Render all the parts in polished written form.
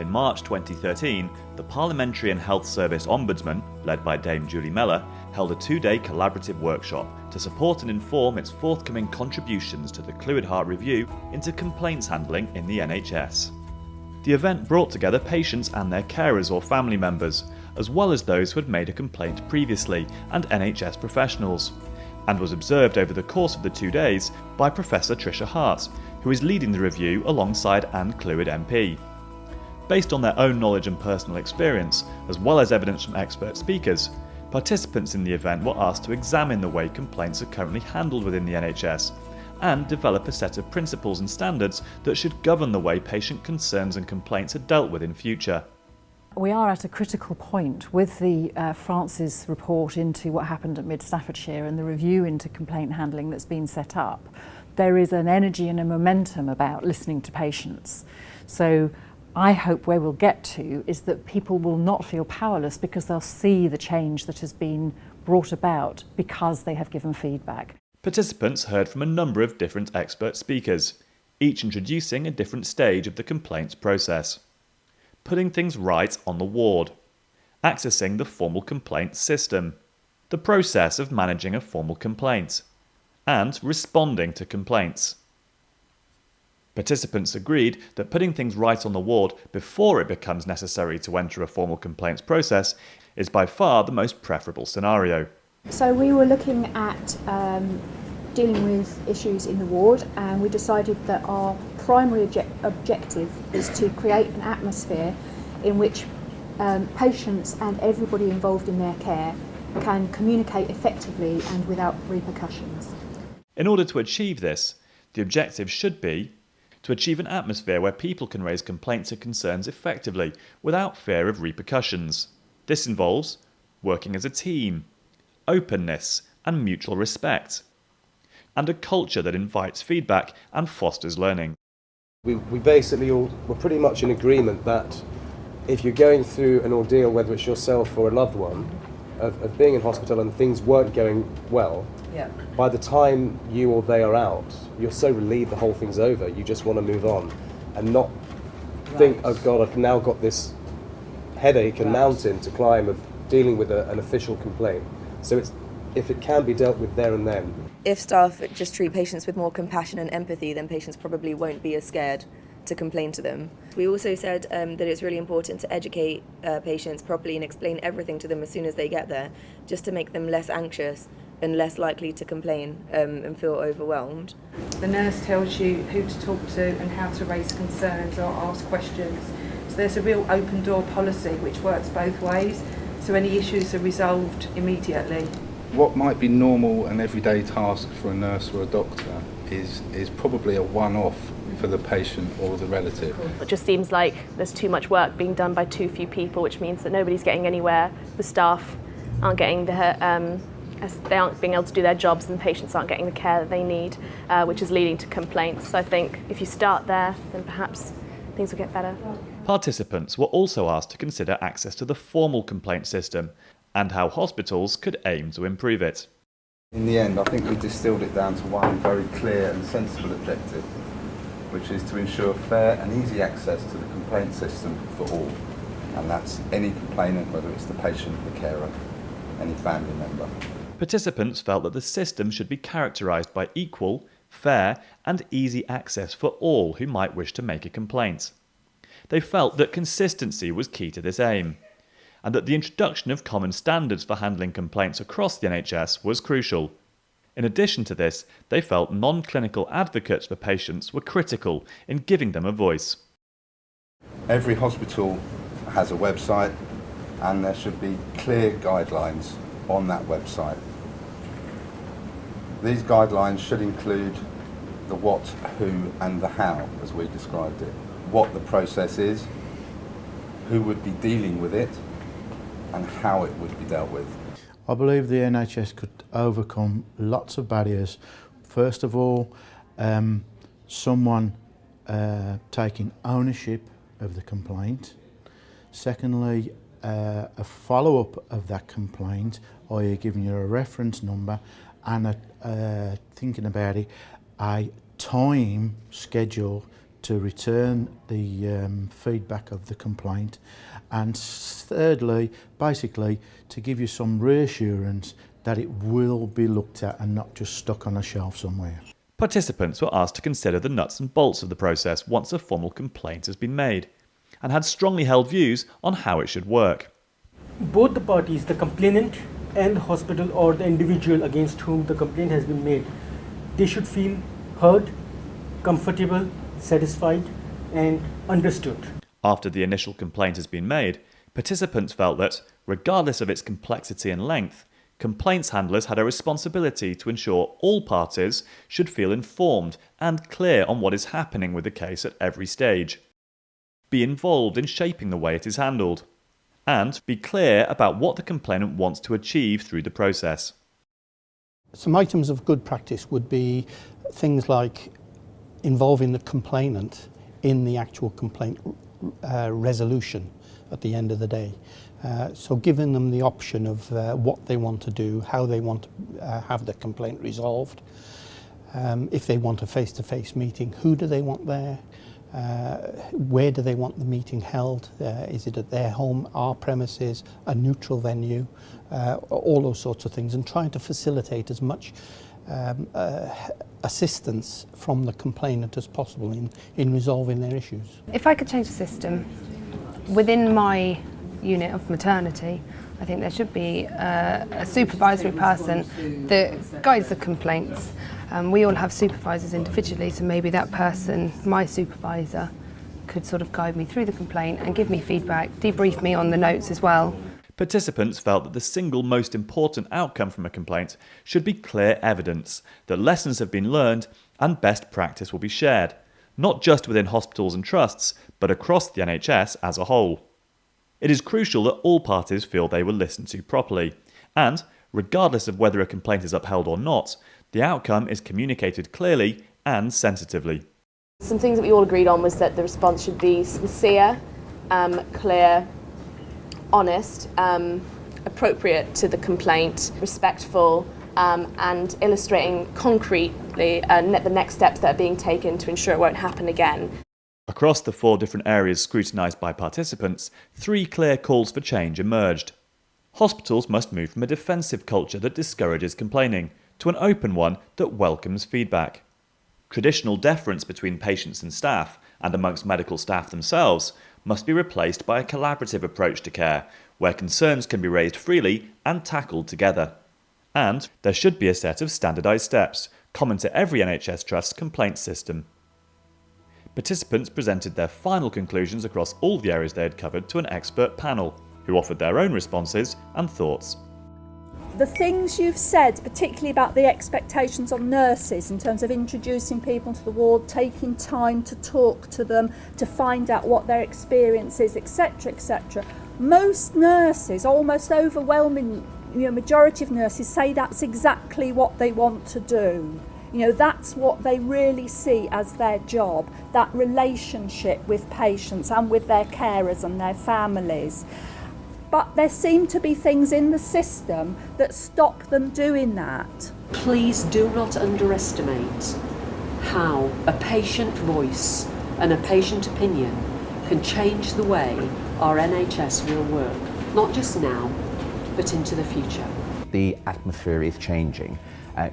In March 2013, the Parliamentary and Health Service Ombudsman, led by Dame Julie Mellor, held a 2-day collaborative workshop to support and inform its forthcoming contributions to the Clwyd Hart Review into complaints handling in the NHS. The event brought together patients and their carers or family members, as well as those who had made a complaint previously and NHS professionals, and was observed over the course of the 2 days by Professor Tricia Hart, who is leading the review alongside Anne Clwyd MP. Based on their own knowledge and personal experience, as well as evidence from expert speakers, participants in the event were asked to examine the way complaints are currently handled within the NHS and develop a set of principles and standards that should govern the way patient concerns and complaints are dealt with in future. We are at a critical point with the France's report into what happened at Mid Staffordshire and the review into complaint handling that's been set up. There is an energy and a momentum about listening to patients. So I hope where we'll get to is that people will not feel powerless because they'll see the change that has been brought about because they have given feedback. Participants heard from a number of different expert speakers, each introducing a different stage of the complaints process. Putting things right on the ward, accessing the formal complaint system, the process of managing a formal complaint, and responding to complaints. Participants agreed that putting things right on the ward before it becomes necessary to enter a formal complaints process is by far the most preferable scenario. So we were looking at dealing with issues in the ward, and we decided that our primary objective is to create an atmosphere in which patients and everybody involved in their care can communicate effectively and without repercussions. In order to achieve this, the objective should be to achieve an atmosphere where people can raise complaints and concerns effectively without fear of repercussions. This involves working as a team, openness and mutual respect, and a culture that invites feedback and fosters learning. We basically all were pretty much in agreement that if you're going through an ordeal, whether it's yourself or a loved one, of being in hospital and things weren't going well, by the time you or they are out, you're so relieved the whole thing's over. You just want to move on and not think, oh God, I've now got this headache and mountain to climb of dealing with an official complaint. So if it can be dealt with there and then. If staff just treat patients with more compassion and empathy, then patients probably won't be as scared to complain to them. We also said that it's really important to educate patients properly and explain everything to them as soon as they get there, just to make them less anxious and less likely to complain and feel overwhelmed. The nurse tells you who to talk to and how to raise concerns or ask questions. So there's a real open door policy which works both ways, so any issues are resolved immediately. What might be normal and everyday task for a nurse or a doctor is probably a one-off for the patient or the relative. It just seems like there's too much work being done by too few people, which means that nobody's getting anywhere. The staff aren't getting they aren't being able to do their jobs, and the patients aren't getting the care that they need, which is leading to complaints. So I think if you start there, then perhaps things will get better. Participants were also asked to consider access to the formal complaint system and how hospitals could aim to improve it. In the end, I think we distilled it down to one very clear and sensible objective, which is to ensure fair and easy access to the complaint system for all. And that's any complainant, whether it's the patient, the carer, any family member. Participants felt that the system should be characterised by equal, fair and easy access for all who might wish to make a complaint. They felt that consistency was key to this aim, and that the introduction of common standards for handling complaints across the NHS was crucial. In addition to this, they felt non-clinical advocates for patients were critical in giving them a voice. Every hospital has a website, and there should be clear guidelines on that website. These guidelines should include the what, who and the how, as we described it. What the process is, who would be dealing with it, and how it would be dealt with. I believe the NHS could overcome lots of barriers. First of all, someone taking ownership of the complaint. Secondly, a follow-up of that complaint, i.e. giving you a reference number and thinking about it, a time schedule to return the feedback of the complaint, and thirdly, basically, to give you some reassurance that it will be looked at and not just stuck on a shelf somewhere. Participants were asked to consider the nuts and bolts of the process once a formal complaint has been made, and had strongly held views on how it should work. Both the parties, the complainant and the hospital or the individual against whom the complaint has been made, they should feel heard, comfortable, satisfied and understood. After the initial complaint has been made, participants felt that, regardless of its complexity and length, complaints handlers had a responsibility to ensure all parties should feel informed and clear on what is happening with the case at every stage, be involved in shaping the way it is handled, and be clear about what the complainant wants to achieve through the process. Some items of good practice would be things like involving the complainant in the actual complaint resolution at the end of the day. So giving them the option of what they want to do, how they want to have the complaint resolved. If they want a face-to-face meeting, who do they want there? Where do they want the meeting held? Is it at their home, our premises, a neutral venue? All those sorts of things, and trying to facilitate as much assistance from the complainant as possible in resolving their issues. If I could change the system within my unit of maternity, I think there should be a supervisory person that guides the complaints. We all have supervisors individually, so maybe that person, my supervisor, could sort of guide me through the complaint and give me feedback, debrief me on the notes as well. Participants felt that the single most important outcome from a complaint should be clear evidence that lessons have been learned and best practice will be shared, not just within hospitals and trusts, but across the NHS as a whole. It is crucial that all parties feel they were listened to properly, and, regardless of whether a complaint is upheld or not, the outcome is communicated clearly and sensitively. Some things that we all agreed on was that the response should be sincere, clear, honest, appropriate to the complaint, respectful, and illustrating concretely the next steps that are being taken to ensure it won't happen again. Across the 4 different areas scrutinised by participants, 3 clear calls for change emerged. Hospitals must move from a defensive culture that discourages complaining to an open one that welcomes feedback. Traditional deference between patients and staff, and amongst medical staff themselves, must be replaced by a collaborative approach to care, where concerns can be raised freely and tackled together. And there should be a set of standardised steps, common to every NHS Trust's complaint system. Participants presented their final conclusions across all the areas they had covered to an expert panel, who offered their own responses and thoughts. The things you've said, particularly about the expectations on nurses in terms of introducing people to the ward, taking time to talk to them, to find out what their experience is, etc., etc. Most nurses, almost overwhelming majority of nurses, say that's exactly what they want to do. That's what they really see as their job, that relationship with patients and with their carers and their families. But there seem to be things in the system that stop them doing that. Please do not underestimate how a patient voice and a patient opinion can change the way our NHS will work, not just now, but into the future. The atmosphere is changing.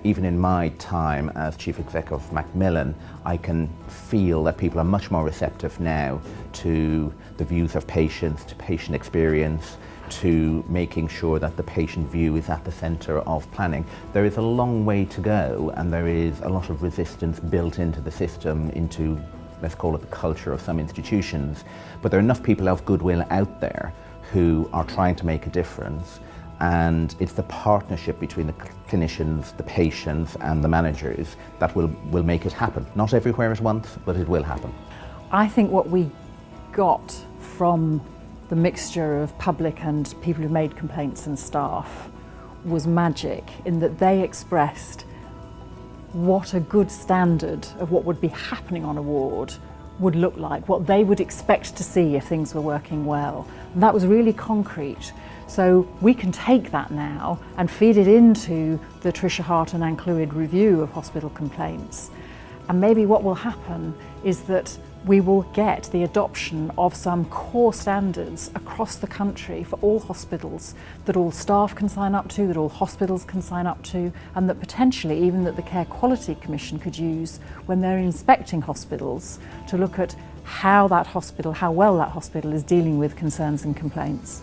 Even in my time as Chief Exec of Macmillan, I can feel that people are much more receptive now to the views of patients, to patient experience, to making sure that the patient view is at the centre of planning. There is a long way to go, and there is a lot of resistance built into the system, into, let's call it, the culture of some institutions. But there are enough people of goodwill out there who are trying to make a difference, and it's the partnership between the clinicians, the patients and the managers that will make it happen. Not everywhere at once, but it will happen. I think what we got from the mixture of public and people who made complaints and staff was magic, in that they expressed what a good standard of what would be happening on a ward would look like, what they would expect to see if things were working well. And that was really concrete. So we can take that now and feed it into the Tricia Hart and Ann Clwyd review of hospital complaints. And maybe what will happen is that we will get the adoption of some core standards across the country for all hospitals that all staff can sign up to, that all hospitals can sign up to, and that potentially even that the Care Quality Commission could use when they're inspecting hospitals to look at how well that hospital is dealing with concerns and complaints.